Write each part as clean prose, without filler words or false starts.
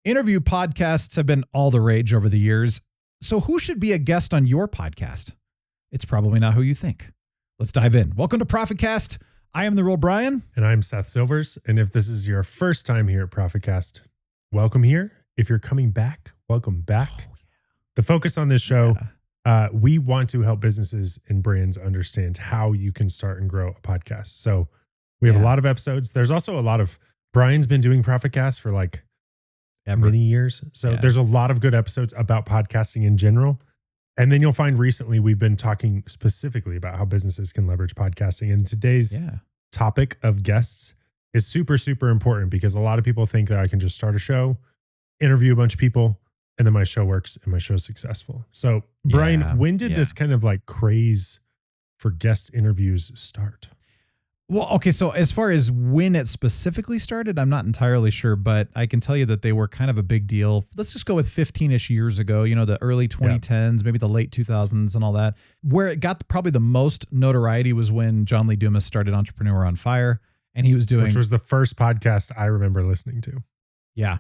Interview podcasts have been all the rage over the years. So who should be a guest on your podcast? It's probably not who you think. Let's dive in. Welcome to Profitcast. I am the real Brian. And I'm Seth Silvers. And if this is your first time here at Profitcast, welcome here. If you're coming back, welcome back. Oh, yeah. The focus on this show, we want to help businesses and brands understand how you can start and grow a podcast. So we have a lot of episodes. There's also a lot of, Brian's been doing Profitcast for like many years. So there's a lot of good episodes about podcasting in general. And then you'll find recently we've been talking specifically about how businesses can leverage podcasting. And today's topic of guests is super, super important because a lot of people think that I can just start a show, interview a bunch of people, and then my show works and my show is successful. So Brian, when did this kind of like craze for guest interviews start? Well, okay, so as far as when it specifically started, I'm not entirely sure, but I can tell you that they were kind of a big deal. Let's just go with 15-ish years ago, you know, the early 2010s, maybe the late 2000s and all that. Where it got probably the most notoriety was when John Lee Dumas started Entrepreneur on Fire, and he was doing... Which was the first podcast I remember listening to. Yeah.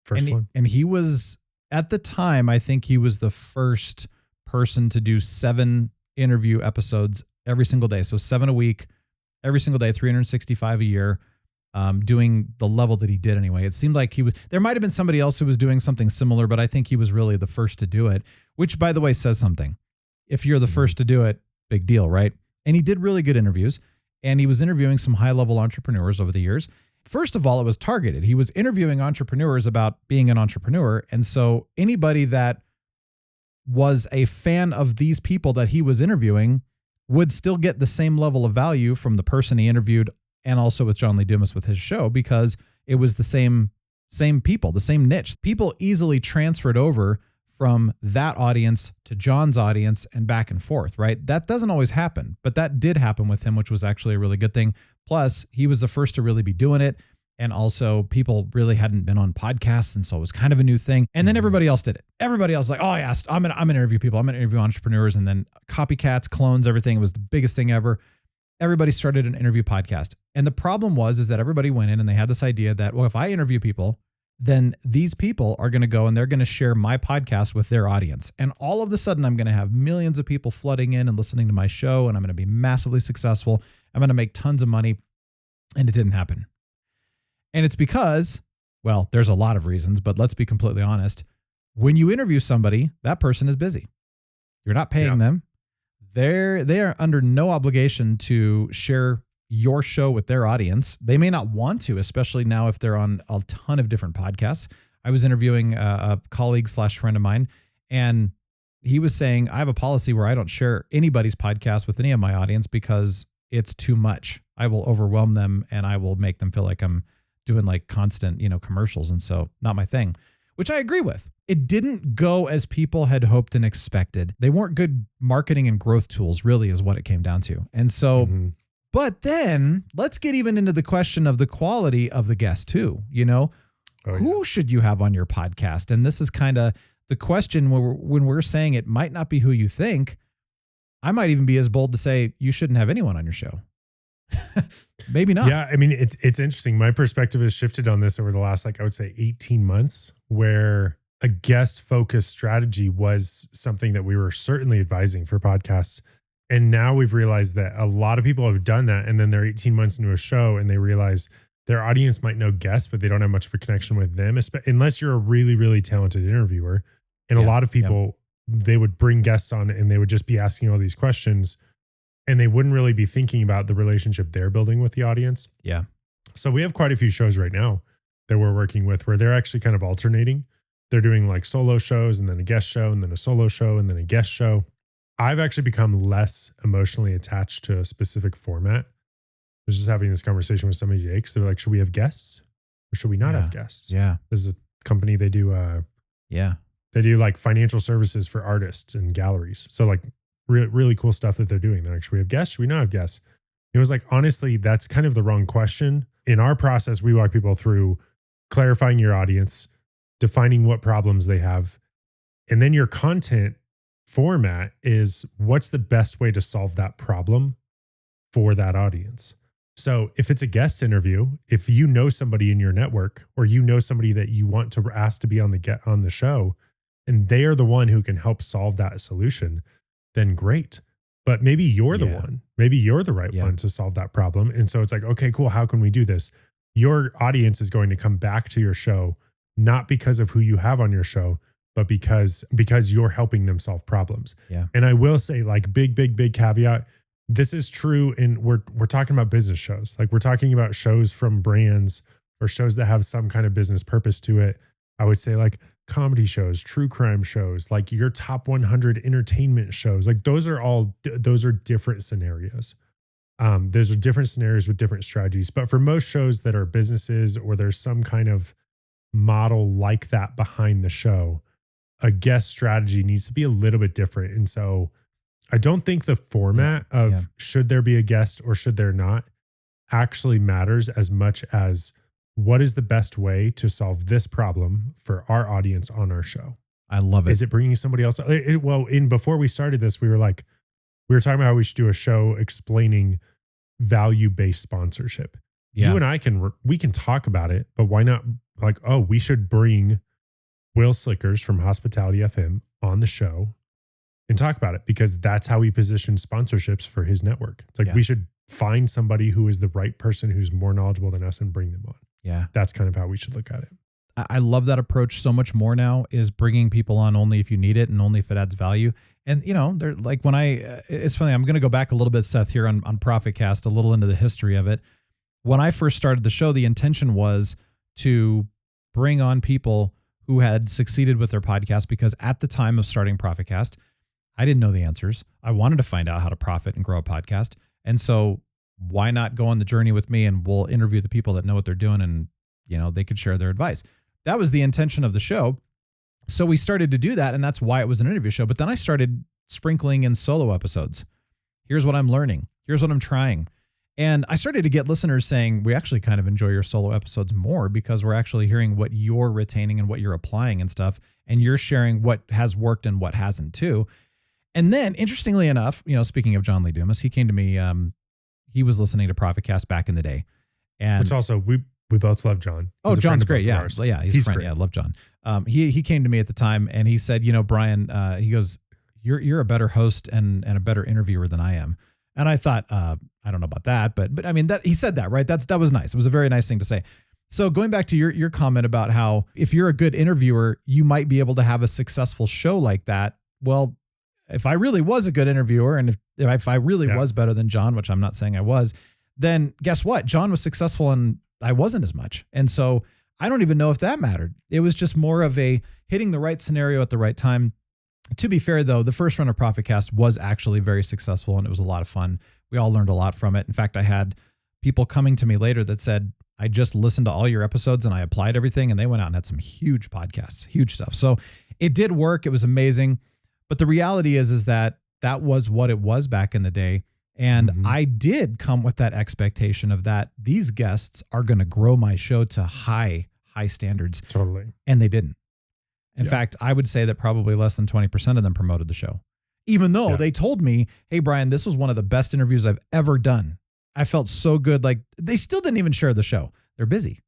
First one. And he was, at the time, I think he was the first person to do 7 interview episodes every single day. So 7 a week, every single day, 365 a year, doing the level that he did anyway. It seemed like there might've been somebody else who was doing something similar, but I think he was really the first to do it, which by the way says something. If you're the first to do it, big deal, right? And he did really good interviews, and he was interviewing some high level entrepreneurs over the years. First of all, it was targeted. He was interviewing entrepreneurs about being an entrepreneur. And so anybody that was a fan of these people that he was interviewing would still get the same level of value from the person he interviewed and also with John Lee Dumas with his show because it was the same people, the same niche. People easily transferred over from that audience to John's audience and back and forth, right? That doesn't always happen, but that did happen with him, which was actually a really good thing. Plus, he was the first to really be doing it. And also people really hadn't been on podcasts. And so it was kind of a new thing. And then everybody else did it. Everybody else was like, oh yeah, I'm going to interview people. I'm going to interview entrepreneurs. And then copycats, clones, everything. It was the biggest thing ever. Everybody started an interview podcast. And the problem is that everybody went in and they had this idea that, well, if I interview people, then these people are going to go and they're going to share my podcast with their audience. And all of a sudden I'm going to have millions of people flooding in and listening to my show. And I'm going to be massively successful. I'm going to make tons of money. And it didn't happen. And it's because, well, there's a lot of reasons, but let's be completely honest. When you interview somebody, that person is busy. You're not paying them. They are under no obligation to share your show with their audience. They may not want to, especially now if they're on a ton of different podcasts. I was interviewing a colleague / friend of mine, and he was saying, I have a policy where I don't share anybody's podcast with any of my audience because it's too much. I will overwhelm them and I will make them feel like I'm doing like constant, commercials. And so not my thing, which I agree with. It didn't go as people had hoped and expected. They weren't good marketing and growth tools, really, is what it came down to. And so, but then let's get even into the question of the quality of the guest too. Who should you have on your podcast? And this is kind of the question when we're saying it might not be who you think. I might even be as bold to say you shouldn't have anyone on your show. Maybe not. Yeah. I mean, it's interesting. My perspective has shifted on this over the last, I would say 18 months, where a guest focused strategy was something that we were certainly advising for podcasts. And now we've realized that a lot of people have done that. And then they're 18 months into a show and they realize their audience might know guests, but they don't have much of a connection with them, unless you're a really, really talented interviewer. And a lot of people, they would bring guests on and they would just be asking all these questions. And they wouldn't really be thinking about the relationship they're building with the audience. Yeah. So we have quite a few shows right now that we're working with where they're actually kind of alternating. They're doing like solo shows and then a guest show and then a solo show and then a guest show. I've actually become less emotionally attached to a specific format. I was just having this conversation with somebody today because they're like, should we have guests or should we not have guests? Yeah. This is a company, they do they do like financial services for artists and galleries. So like really cool stuff that they're doing. They're like, should we have guests? Should we not have guests? It was like, honestly, that's kind of the wrong question. In our process, we walk people through clarifying your audience, defining what problems they have. And then your content format is what's the best way to solve that problem for that audience. So if it's a guest interview, if you know somebody in your network or you know somebody that you want to ask to be on the show, and they are the one who can help solve that solution, then great. But maybe you're the one. Maybe you're the right one to solve that problem. And so it's like, okay, cool. How can we do this? Your audience is going to come back to your show, not because of who you have on your show, but because you're helping them solve problems. Yeah. And I will say, like, big caveat, this is true in we're talking about business shows. Like, we're talking about shows from brands or shows that have some kind of business purpose to it. I would say like comedy shows, true crime shows, like your top 100 entertainment shows. Like those are different scenarios. Those are different scenarios with different strategies. But for most shows that are businesses or there's some kind of model like that behind the show, a guest strategy needs to be a little bit different. And so I don't think the format of should there be a guest or should there not actually matters as much as what is the best way to solve this problem for our audience on our show. I love it. Is it bringing somebody else? Before we started this, we were talking about how we should do a show explaining value-based sponsorship. Yeah. You and I we can talk about it, but why not? Like, oh, we should bring Will Slickers from Hospitality FM on the show and talk about it, because that's how he positions sponsorships for his network. It's like, we should find somebody who is the right person who's more knowledgeable than us and bring them on. Yeah. That's kind of how we should look at it. I love that approach so much more now, is bringing people on only if you need it and only if it adds value. And, they're like, when it's funny, I'm going to go back a little bit, Seth, here on Profitcast, a little into the history of it. When I first started the show, the intention was to bring on people who had succeeded with their podcast, because at the time of starting Profitcast, I didn't know the answers. I wanted to find out how to profit and grow a podcast. And so why not go on the journey with me, and we'll interview the people that know what they're doing, and, they could share their advice. That was the intention of the show. So we started to do that, and that's why it was an interview show. But then I started sprinkling in solo episodes. Here's what I'm learning. Here's what I'm trying. And I started to get listeners saying, we actually kind of enjoy your solo episodes more, because we're actually hearing what you're retaining and what you're applying and stuff. And you're sharing what has worked and what hasn't too. And then, interestingly enough, speaking of John Lee Dumas, he came to me. He was listening to Profitcast back in the day, and which also we both love John. Oh, John's great. Yeah, yeah, he's a friend. Great. Yeah, I love John. He came to me at the time, and he said, Brian, he goes, you're a better host and a better interviewer than I am. And I thought, I don't know about that, but I mean, that he said that, right? That was nice. It was a very nice thing to say. So going back to your comment about how if you're a good interviewer, you might be able to have a successful show like that. Well, if I really was a good interviewer, and if I really was better than John, which I'm not saying I was, then guess what? John was successful and I wasn't as much. And so I don't even know if that mattered. It was just more of a hitting the right scenario at the right time. To be fair, though, the first run of Profitcast was actually very successful, and it was a lot of fun. We all learned a lot from it. In fact, I had people coming to me later that said, I just listened to all your episodes and I applied everything, and they went out and had some huge podcasts, huge stuff. So it did work. It was amazing. But the reality is that was what it was back in the day. And I did come with that expectation of that these guests are going to grow my show to high standards. Totally. And they didn't. In fact, I would say that probably less than 20% of them promoted the show, even though they told me, hey, Brian, this was one of the best interviews I've ever done. I felt so good. Like, they still didn't even share the show. They're busy.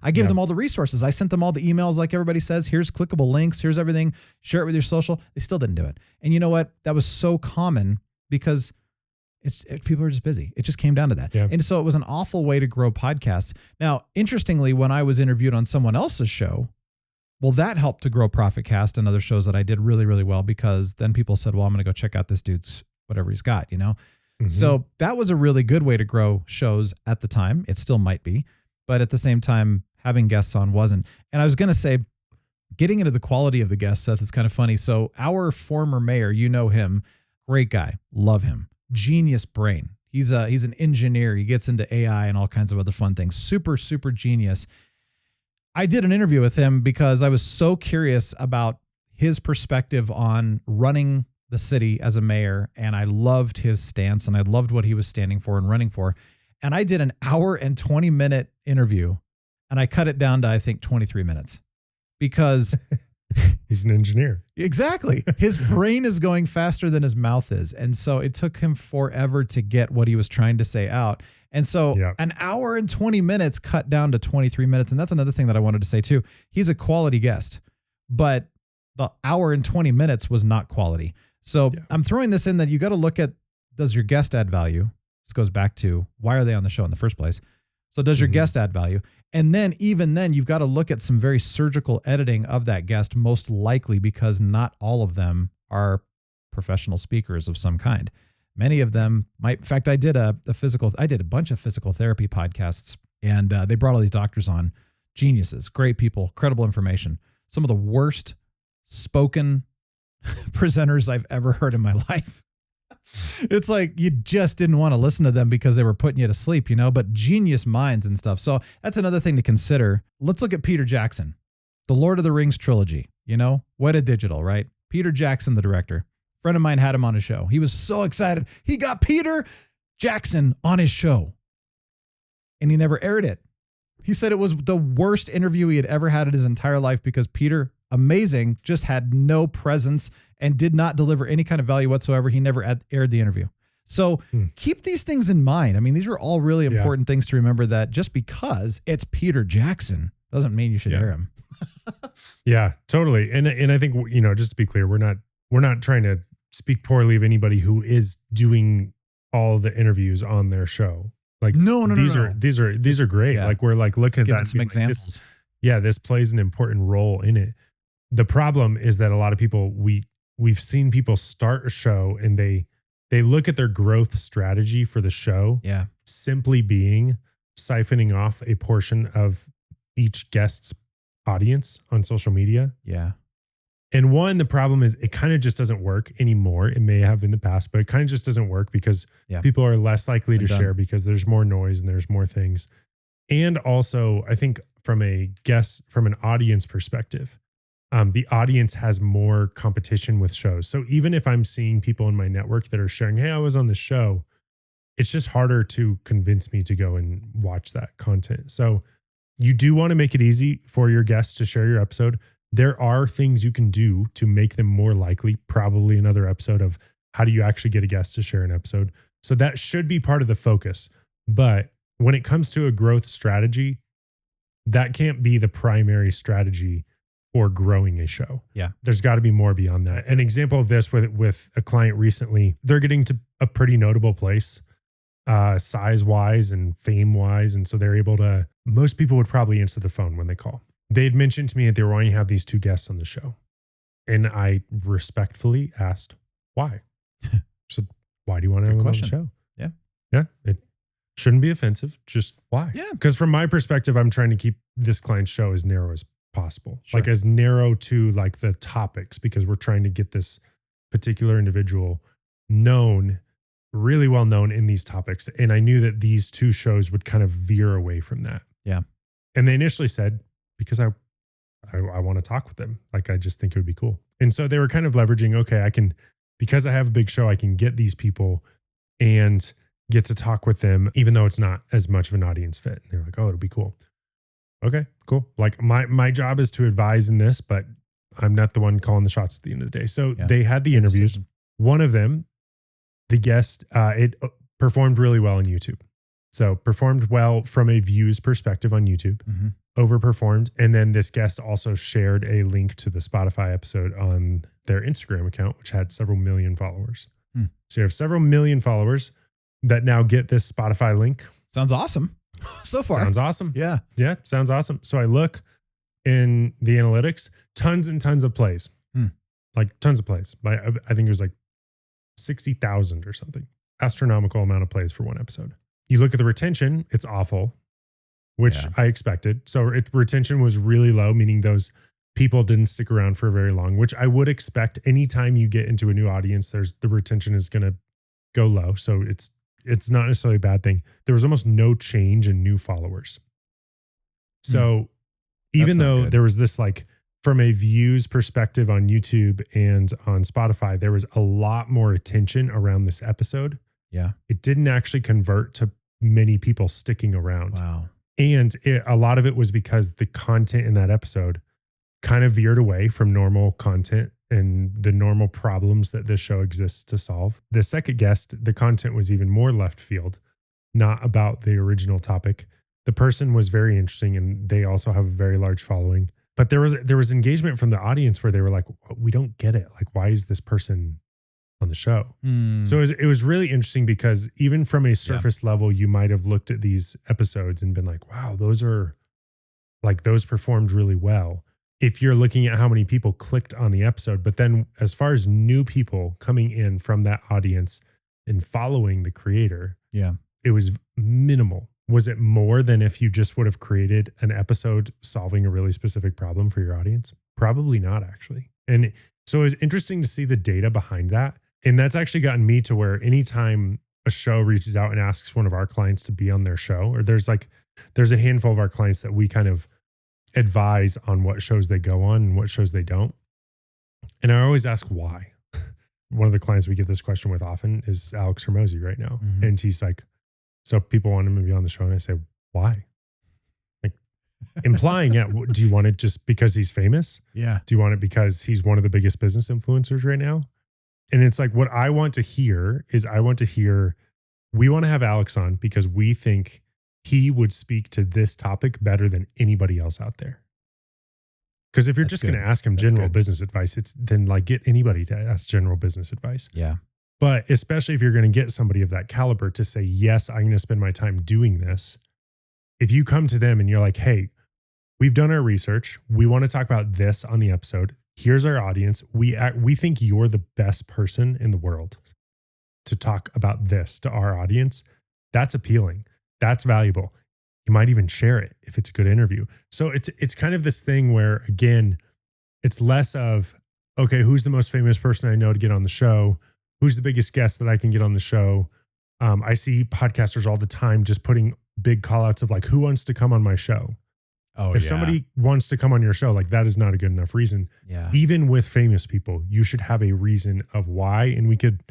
I gave them all the resources. I sent them all the emails, like everybody says, here's clickable links, here's everything, share it with your social. They still didn't do it. And you know what? That was so common because people are just busy. It just came down to that. Yeah. And so it was an awful way to grow podcasts. Now, interestingly, when I was interviewed on someone else's show, well, that helped to grow Profitcast and other shows that I did really, really well, because then people said, well, I'm going to go check out this dude's whatever he's got, So that was a really good way to grow shows at the time. It still might be. But at the same time, having guests on wasn't. And I was going to say, getting into the quality of the guests, Seth, is kind of funny. So our former mayor, him, great guy, love him, genius brain. He's an engineer. He gets into AI and all kinds of other fun things. Super, super genius. I did an interview with him because I was so curious about his perspective on running the city as a mayor. And I loved his stance, and I loved what he was standing for and running for. And I did an hour and 20-minute interview, and I cut it down to, I think, 23 minutes because he's an engineer. Exactly. His brain is going faster than his mouth is. And so it took him forever to get what he was trying to say out. And so Yeah. an hour and 20 minutes cut down to 23 minutes. And that's another thing that I wanted to say too. He's a quality guest, but the hour and 20 minutes was not quality. So I'm throwing this in that you got to look at, does your guest add value? This goes back to, why are they on the show in the first place? So does your guest add value? And then even then you've got to look at some very surgical editing of that guest, most likely because not all of them are professional speakers of some kind. Many of them might, in fact, I did a bunch of physical therapy podcasts, and they brought all these doctors on, geniuses, great people, credible information. Some of the worst spoken presenters I've ever heard in my life. It's like you just didn't want to listen to them because they were putting you to sleep, but genius minds and stuff. So that's another thing to consider. Let's look at Peter Jackson, the Lord of the Rings trilogy, Weta Digital, right? Peter Jackson, the director. A friend of mine had him on his show. He was so excited. He got Peter Jackson on his show, and he never aired it. He said it was the worst interview he had ever had in his entire life because Peter, amazing, just had no presence and did not deliver any kind of value whatsoever. He never aired the interview. So keep these things in mind. I mean, these are all really important things to remember, that just because it's Peter Jackson doesn't mean you should air him. Yeah, totally. And I think, just to be clear, we're not trying to speak poorly of anybody who is doing all the interviews on their show. Like, no. These are great. Yeah. Like, we're like looking at that. Some examples. This plays an important role in it. The problem is that a lot of people, we've seen people start a show and they look at their growth strategy for the show simply being siphoning off a portion of each guest's audience on social media. Yeah. And the problem is it kind of just doesn't work anymore. It may have in the past, but it kind of just doesn't work because people are less likely to share because there's more noise and there's more things. And also, I think from an audience perspective, the audience has more competition with shows. So even if I'm seeing people in my network that are sharing, hey, I was on the show, it's just harder to convince me to go and watch that content. So you do want to make it easy for your guests to share your episode. There are things you can do to make them more likely, probably another episode of how do you actually get a guest to share an episode. So that should be part of the focus. But when it comes to a growth strategy, that can't be the primary strategy for growing a show. Yeah. There's got to be more beyond that. An example of this with a client recently, they're getting to a pretty notable place, size-wise and fame-wise. And so they're able to, most people would probably answer the phone when they call. They had mentioned to me that they were wanting to have these two guests on the show. And I respectfully asked, why? So why do you want to have them on the show? Yeah. Yeah. It shouldn't be offensive. Just why? Yeah. Because from my perspective, I'm trying to keep this client's show as narrow as possible. Sure. Like as narrow to like the topics, because we're trying to get this particular individual known, really well known in these topics. And I knew that these two shows would kind of veer away from that. Yeah. And they initially said, because I want to talk with them. Like, I just think it would be cool. And so they were kind of leveraging, okay, because I have a big show, I can get these people and get to talk with them, even though it's not as much of an audience fit. And they're like, oh, it'll be cool. Okay, cool. Like my job is to advise in this, but I'm not the one calling the shots at the end of the day. So they had the interviews. One of them, the guest, it performed really well on YouTube. So performed well from a views perspective on YouTube, overperformed. And then this guest also shared a link to the Spotify episode on their Instagram account, which had several million followers. So you have several million followers that now get this Spotify link. Sounds awesome. So far. Sounds awesome. Yeah. Yeah. Sounds awesome. So I look in the analytics, tons and tons of plays, like tons of plays. I think it was like 60,000 or something. Astronomical amount of plays for one episode. You look at the retention, it's awful, which I expected. So retention was really low, meaning those people didn't stick around for very long, which I would expect anytime you get into a new audience, the retention is going to go low. So it's not necessarily a bad thing. There was almost no change in new followers. So even though there was this, like, from a views perspective on YouTube and on Spotify, there was a lot more attention around this episode. Yeah. It didn't actually convert to many people sticking around. Wow. And a lot of it was because the content in that episode kind of veered away from normal content and the normal problems that this show exists to solve. The second guest, the content was even more left field. not about the original topic. The person was very interesting and they also have a very large following. But there was engagement from the audience where they were like, we don't get it. Like, why is this person on the show? So it was really interesting because even from a surface level, you might have looked at these episodes and been like, wow, those performed really well. If you're looking at how many people clicked on the episode, but then as far as new people coming in from that audience and following the creator, it was minimal. Was it more than if you just would have created an episode solving a really specific problem for your audience? Probably not, actually. And so it was interesting to see the data behind that. And that's actually gotten me to where anytime a show reaches out and asks one of our clients to be on their show, or there's a handful of our clients that we kind of advise on what shows they go on and what shows they don't. And I always ask why. One of the clients we get this question with often is Alex Hormozy right now. Mm-hmm. And he's like, so people want him to be on the show. And I say, why? Like implying do you want it just because he's famous? Yeah. Do you want it because he's one of the biggest business influencers right now? And it's like, what I want to hear is we want to have Alex on because we think he would speak to this topic better than anybody else out there. Because if you're just going to ask him general business advice, then like get anybody to ask general business advice. Yeah. But especially if you're going to get somebody of that caliber to say, yes, I'm going to spend my time doing this. If you come to them and you're like, hey, we've done our research. We want to talk about this on the episode. Here's our audience. We think you're the best person in the world to talk about this to our audience. That's appealing. That's valuable. You might even share it if it's a good interview. So it's kind of this thing where, again, it's less of, okay, who's the most famous person I know to get on the show? Who's the biggest guest that I can get on the show? I see podcasters all the time just putting big call outs of like, who wants to come on my show? If somebody wants to come on your show, like that is not a good enough reason. Yeah. Even with famous people, you should have a reason of why. And we could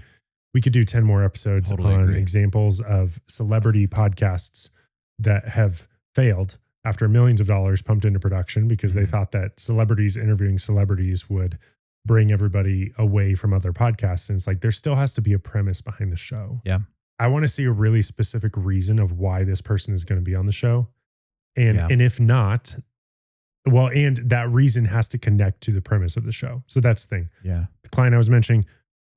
do 10 more episodes on examples of celebrity podcasts that have failed after millions of dollars pumped into production because they thought that celebrities interviewing celebrities would bring everybody away from other podcasts. And it's like, there still has to be a premise behind the show. Yeah. I want to see a really specific reason of why this person is going to be on the show. And if not, well, and that reason has to connect to the premise of the show. So that's the thing. Yeah. The client I was mentioning,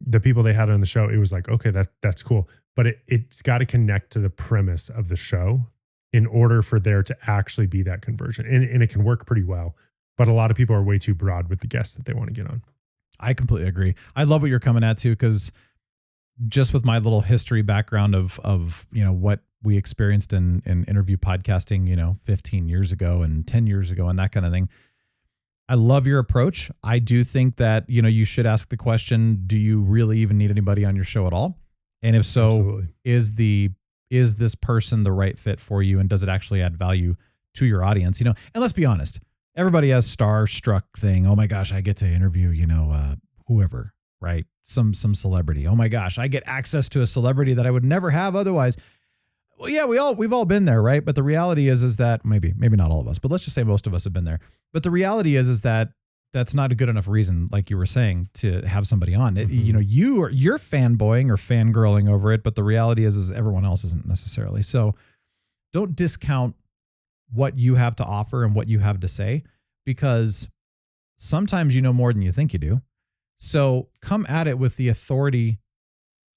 the people they had on the show, it was like, okay, that's cool. But it's got to connect to the premise of the show in order for there to actually be that conversion. And it can work pretty well. But a lot of people are way too broad with the guests that they want to get on. I completely agree. I love what you're coming at too, because just with my little history background of what we experienced in interview podcasting, 15 years ago and 10 years ago and that kind of thing. I love your approach. I do think that, you should ask the question, do you really even need anybody on your show at all? And if so, Absolutely. Is this person the right fit for you? And does it actually add value to your audience? And let's be honest, everybody has starstruck thing. Oh my gosh, I get to interview, whoever, right? Some celebrity. Oh my gosh, I get access to a celebrity that I would never have otherwise. Well, yeah, we've all been there, right? But the reality is that maybe not all of us, but let's just say most of us have been there. But the reality is that that's not a good enough reason, like you were saying, to have somebody on. You're fanboying or fangirling over it, but the reality is everyone else isn't necessarily. So don't discount what you have to offer and what you have to say, because sometimes you know more than you think you do. So come at it with the authority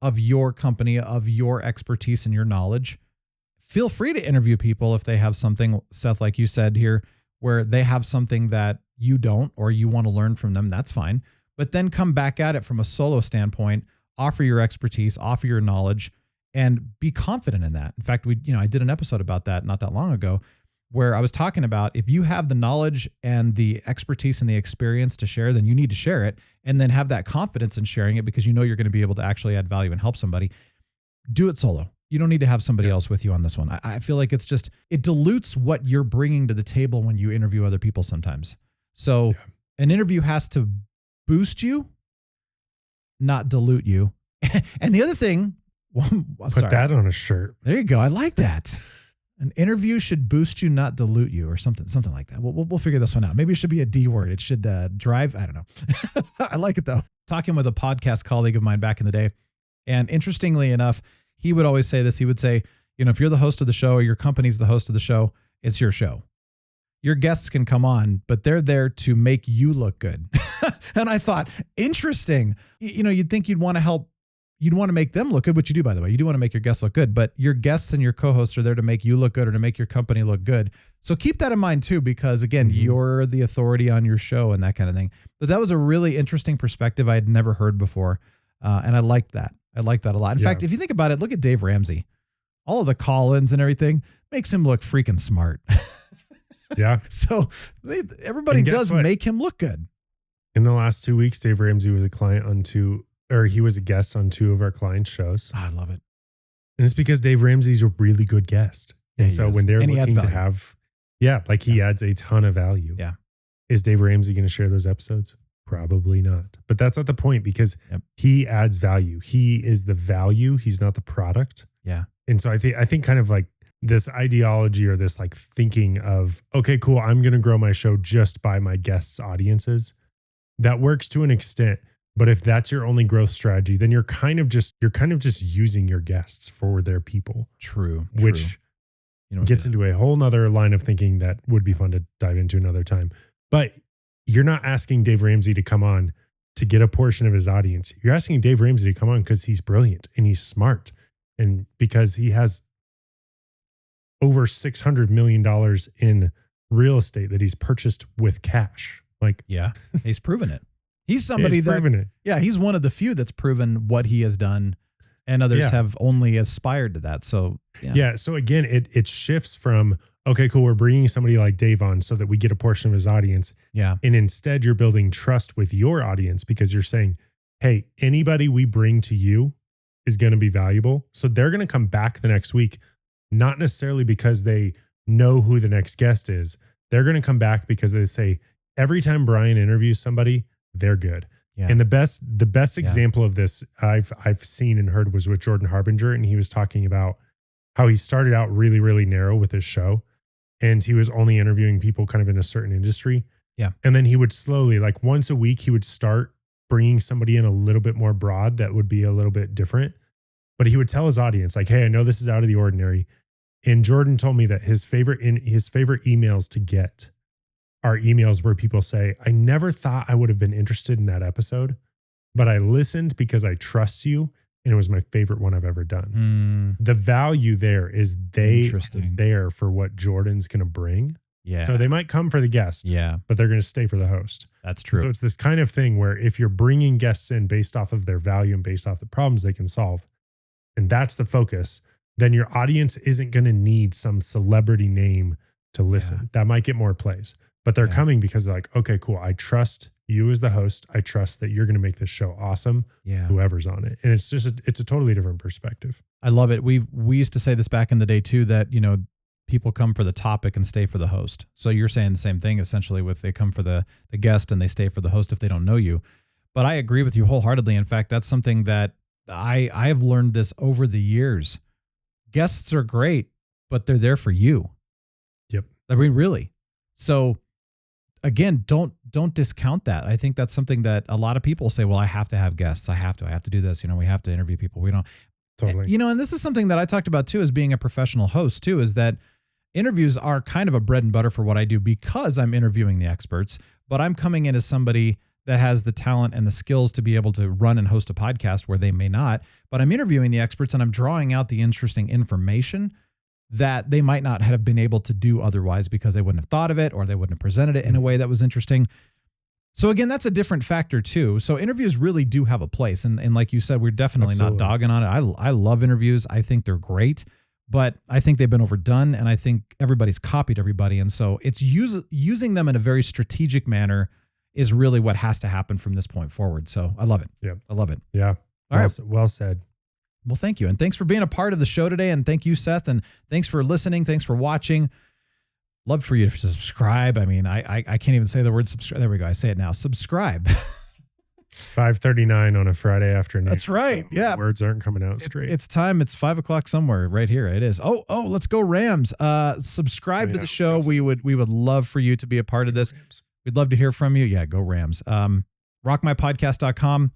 of your company, of your expertise and your knowledge. Feel free to interview people if they have something, Seth, like you said here, where they have something that you don't, or you want to learn from them. That's fine. But then come back at it from a solo standpoint, offer your expertise, offer your knowledge, and be confident in that. In fact, I did an episode about that not that long ago, where I was talking about if you have the knowledge and the expertise and the experience to share, then you need to share it, and then have that confidence in sharing it because you're going to be able to actually add value and help somebody. Do it solo. You don't need to have somebody else with you on this one. I feel like it dilutes what you're bringing to the table when you interview other people sometimes. So an interview has to boost you, not dilute you. And the other thing, put that on a shirt. There you go. I like that. An interview should boost you, not dilute you, or something like that. We'll figure this one out. Maybe it should be a D word. It should drive. I don't know. I like it though. Talking with a podcast colleague of mine back in the day, and interestingly enough, he would always say this. He would say, if you're the host of the show or your company's the host of the show, it's your show. Your guests can come on, but they're there to make you look good. And I thought, interesting. You'd think you'd want to make them look good, which you do, by the way. You do want to make your guests look good, but your guests and your co-hosts are there to make you look good or to make your company look good. So keep that in mind too, because again, you're the authority on your show and that kind of thing. But that was a really interesting perspective I had never heard before. And I liked that. I liked that a lot. In fact, if you think about it, look at Dave Ramsey. All of the call-ins and everything makes him look freaking smart. Yeah. So everybody does make him look good. In the last 2 weeks, Dave Ramsey was he was a guest on 2 of our clients' shows. Oh, I love it. And it's because Dave Ramsey's a really good guest. And so when they're looking to have, he adds a ton of value. Yeah. Is Dave Ramsey going to share those episodes? Probably not. But that's not the point, because he adds value. He is the value. He's not the product. Yeah. And so I think kind of like this ideology or this like thinking of, okay, cool, I'm going to grow my show just by my guests' audiences. That works to an extent. But if that's your only growth strategy, then you're kind of just using your guests for their people. True. Which gets into a whole nother line of thinking that would be fun to dive into another time. But you're not asking Dave Ramsey to come on to get a portion of his audience. You're asking Dave Ramsey to come on because he's brilliant and he's smart, and because he has over $600 million in real estate that he's purchased with cash. He's proven it. He's somebody he's one of the few that's proven what he has done, and others have only aspired to that. So, So again, it shifts from, okay, cool, we're bringing somebody like Dave on so that we get a portion of his audience. Yeah. And instead you're building trust with your audience, because you're saying, hey, anybody we bring to you is going to be valuable. So they're going to come back the next week, not necessarily because they know who the next guest is. They're going to come back because they say, every time Brian interviews somebody, they're good. Yeah. And the best example of this I've seen and heard was with Jordan Harbinger. And he was talking about how he started out really, really narrow with his show. And he was only interviewing people kind of in a certain industry. Yeah. And then he would slowly, like once a week, he would start bringing somebody in a little bit more broad that would be a little bit different. But he would tell his audience, like, hey, I know this is out of the ordinary. And Jordan told me that his favorite emails to get are emails where people say, I never thought I would have been interested in that episode, but I listened because I trust you, and it was my favorite one I've ever done. The value there is they are there for what Jordan's going to bring. Yeah. So they might come for the guest, but they're going to stay for the host. That's true. So it's this kind of thing where if you're bringing guests in based off of their value and based off the problems they can solve, and that's the focus, then your audience isn't going to need some celebrity name to listen. That might get more plays. But they're coming because they're like, okay, cool. I trust you as the host. I trust that you're going to make this show awesome. Yeah. Whoever's on it. And it's just, it's a totally different perspective. I love it. We used to say this back in the day too, that, people come for the topic and stay for the host. So you're saying the same thing essentially with they come for the guest and they stay for the host if they don't know you. But I agree with you wholeheartedly. In fact, that's something that I have learned this over the years. Guests are great, but they're there for you. Yep. I mean, really. So again, don't discount that. I think that's something that a lot of people say, well, I have to have guests. I have to do this. We have to interview people. We don't. Totally. And this is something that I talked about too, as being a professional host too, is that interviews are kind of a bread and butter for what I do because I'm interviewing the experts, but I'm coming in as somebody that has the talent and the skills to be able to run and host a podcast where they may not, but I'm interviewing the experts and I'm drawing out the interesting information that they might not have been able to do otherwise because they wouldn't have thought of it or they wouldn't have presented it in a way that was interesting. So again, that's a different factor too. So interviews really do have a place. And like you said, we're definitely not dogging on it. I love interviews. I think they're great, but I think they've been overdone and I think everybody's copied everybody. And so it's using them in a very strategic manner is really what has to happen from this point forward. So I love it. Yeah. I love it. Yeah. All right. Well said. Well, thank you. And thanks for being a part of the show today. And thank you, Seth. And thanks for listening. Thanks for watching. Love for you to subscribe. I mean, I can't even say the word subscribe. There we go. I say it now. Subscribe. It's 5:39 on a Friday afternoon. That's right. So yeah. Words aren't coming out straight. It's time. It's 5:00 somewhere right here. It is. Oh, let's go Rams. Subscribe to the show. We would love for you to be a part of this. Rams. We'd love to hear from you. Yeah, go Rams. Rockmypodcast.com.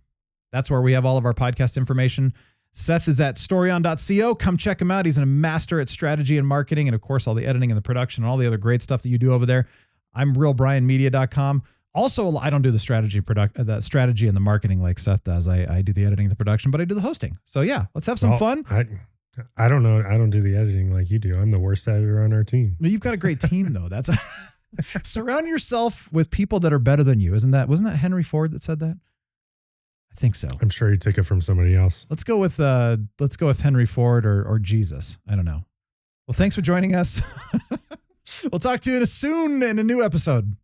That's where we have all of our podcast information. Seth is at storyon.co. Come check him out. He's a master at strategy and marketing, and of course, all the editing and the production and all the other great stuff that you do over there. I'm realbrianmedia.com. Also, I don't do the strategy and the marketing like Seth does. I do the editing and the production, but I do the hosting. So yeah, let's have some fun. I don't know. I don't do the editing like you do. I'm the worst editor on our team. Well, you've got a great team though. That's surround yourself with people that are better than you. Wasn't that Henry Ford that said that? I think so. I'm sure he took it from somebody else. Let's go with Henry Ford or Jesus. I don't know. Well, thanks for joining us. We'll talk to you soon in a new episode.